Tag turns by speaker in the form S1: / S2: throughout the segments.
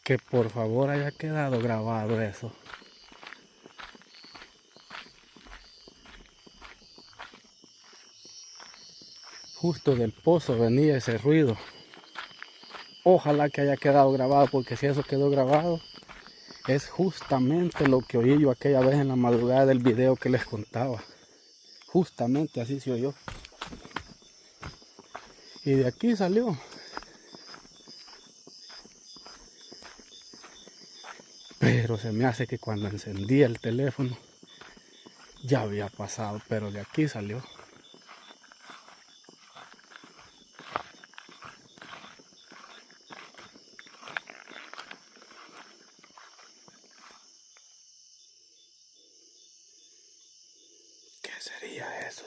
S1: que por favor haya quedado grabado eso. Justo del pozo venía ese ruido. Ojalá que haya quedado grabado, porque si eso quedó grabado, es justamente lo que oí yo aquella vez en la madrugada del video que les contaba. Justamente así se oyó. Y de aquí salió. Pero se me hace que cuando encendí el teléfono ya había pasado, pero de aquí salió. ¿Qué sería eso?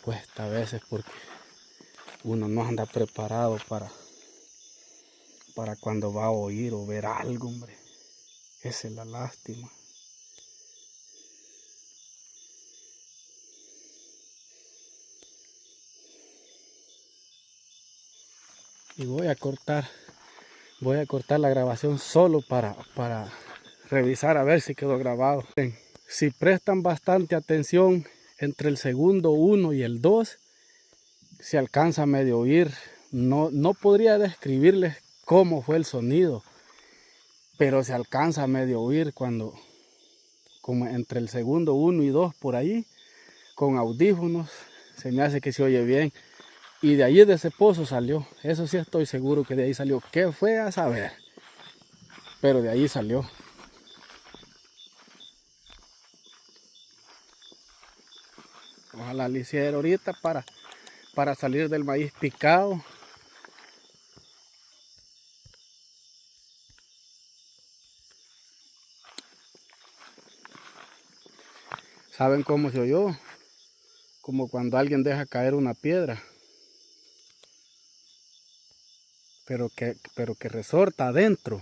S1: Cuesta a veces porque uno no anda preparado para cuando va a oír o ver algo, hombre. Esa es la lástima. Y voy a cortar la grabación solo para revisar a ver si quedó grabado. Si prestan bastante atención entre el segundo 1 y el 2, se alcanza a medio oír. No podría describirles cómo fue el sonido, pero se alcanza a medio oír cuando, como entre el segundo 1 y 2 por ahí, con audífonos, se me hace que se oye bien. Y de allí de ese pozo salió, eso sí estoy seguro que de ahí salió. ¿Qué fue a saber? Pero de ahí salió. Ojalá le hiciera ahorita para salir del maíz picado. ¿Saben cómo se oyó? Como cuando alguien deja caer una piedra, pero que resorta adentro.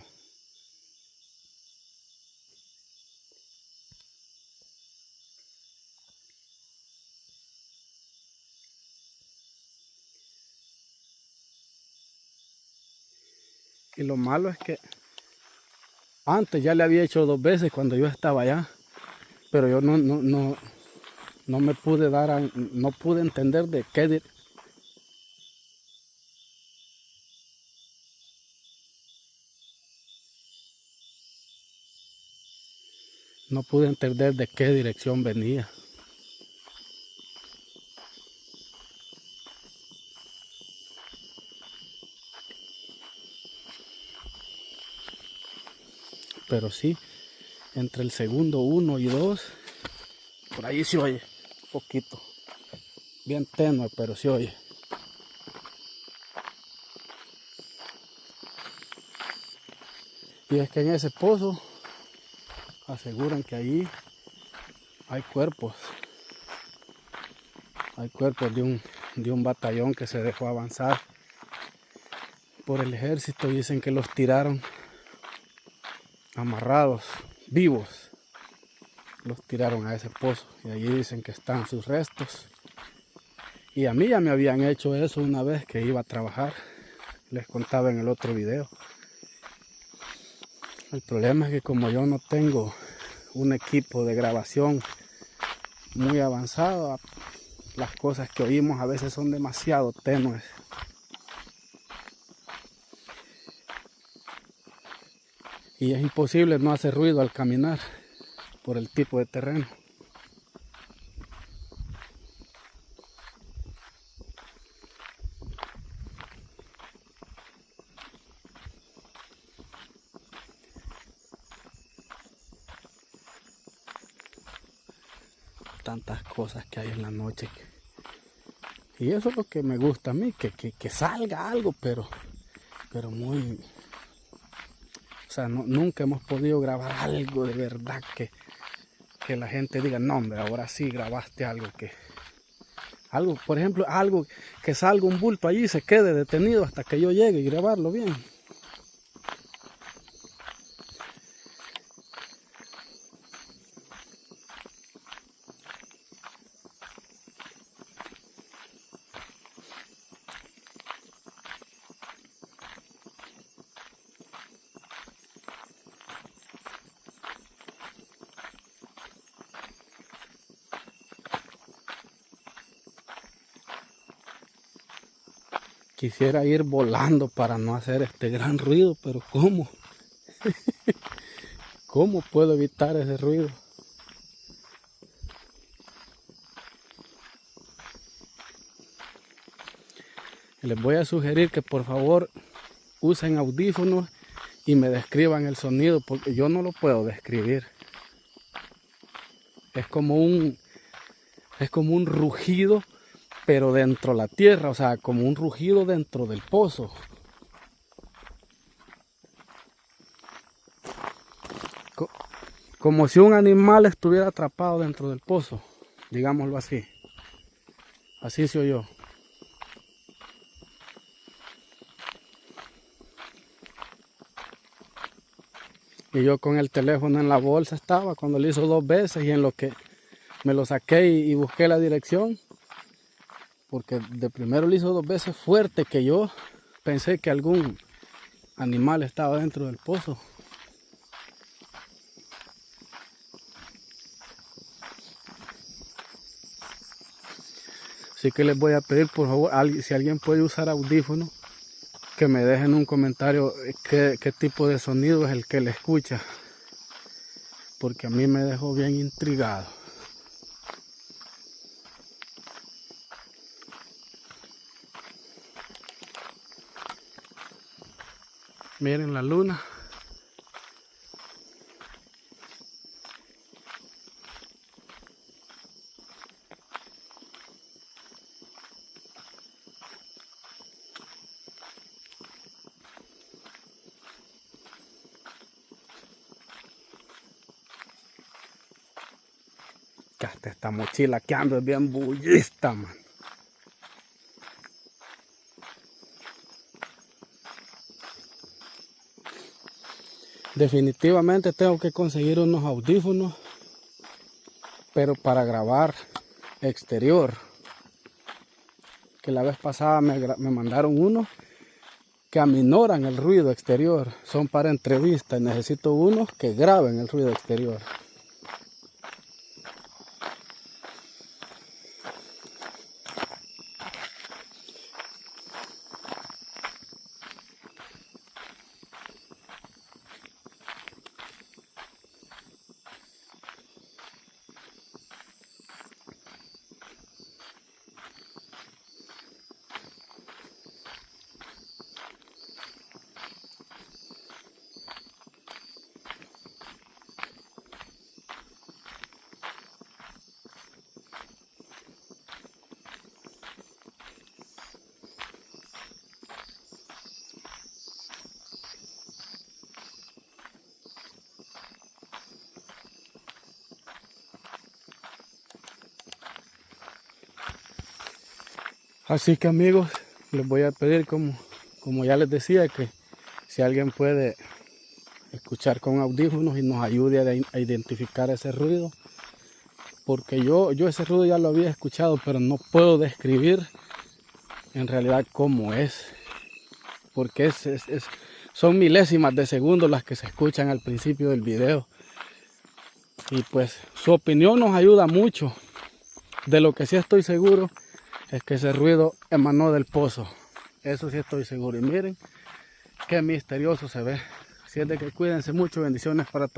S1: Y lo malo es que antes ya le había hecho 2 veces cuando yo estaba allá, pero yo no me pude no pude entender de qué. No pude entender de qué dirección venía. Pero sí, entre el segundo 1 y 2, por ahí se oye un poquito. Bien tenue, pero se oye. Y es que en ese pozo aseguran que ahí hay cuerpos. Hay cuerpos de un batallón que se dejó avanzar por el ejército. Dicen que los tiraron amarrados, vivos. Los tiraron a ese pozo y allí dicen que están sus restos. Y a mí ya me habían hecho eso una vez que iba a trabajar. Les contaba en el otro video. El problema es que como yo no tengo un equipo de grabación muy avanzado, las cosas que oímos a veces son demasiado tenues. Y es imposible no hacer ruido al caminar por el tipo de terreno. Tantas cosas que hay en la noche. Y eso es lo que me gusta a mí, que salga algo, pero muy... O sea, nunca hemos podido grabar algo de verdad que la gente diga, no hombre, ahora sí grabaste algo algo, por ejemplo, algo que salga un bulto allí y se quede detenido hasta que yo llegue y grabarlo bien. Quisiera ir volando para no hacer este gran ruido, pero ¿cómo? ¿Cómo puedo evitar ese ruido? Les voy a sugerir que por favor usen audífonos y me describan el sonido, porque yo no lo puedo describir. Es como un rugido, pero dentro de la tierra, o sea, como un rugido dentro del pozo. Como si un animal estuviera atrapado dentro del pozo, digámoslo así. Así se oyó. Y yo con el teléfono en la bolsa estaba cuando lo hizo 2 veces, y en lo que me lo saqué y busqué la dirección, porque de primero lo hizo 2 veces fuerte, que yo pensé que algún animal estaba dentro del pozo. Así que les voy a pedir por favor, si alguien puede usar audífonos, que me dejen un comentario qué tipo de sonido es el que le escucha, porque a mí me dejó bien intrigado. Miren la luna. Esta mochila que ando es bien bullista, man. Definitivamente tengo que conseguir unos audífonos, pero para grabar exterior. Que la vez pasada me mandaron unos que aminoran el ruido exterior. Son para entrevistas. Necesito unos que graben el ruido exterior. Así que amigos, les voy a pedir, como ya les decía, que si alguien puede escuchar con audífonos y nos ayude a identificar ese ruido, porque yo ese ruido ya lo había escuchado, pero no puedo describir en realidad cómo es, porque son milésimas de segundo las que se escuchan al principio del video, y pues su opinión nos ayuda mucho. De lo que sí estoy seguro es que ese ruido emanó del pozo, eso sí estoy seguro. Y miren qué misterioso se ve. Así es de que cuídense mucho, bendiciones para todos.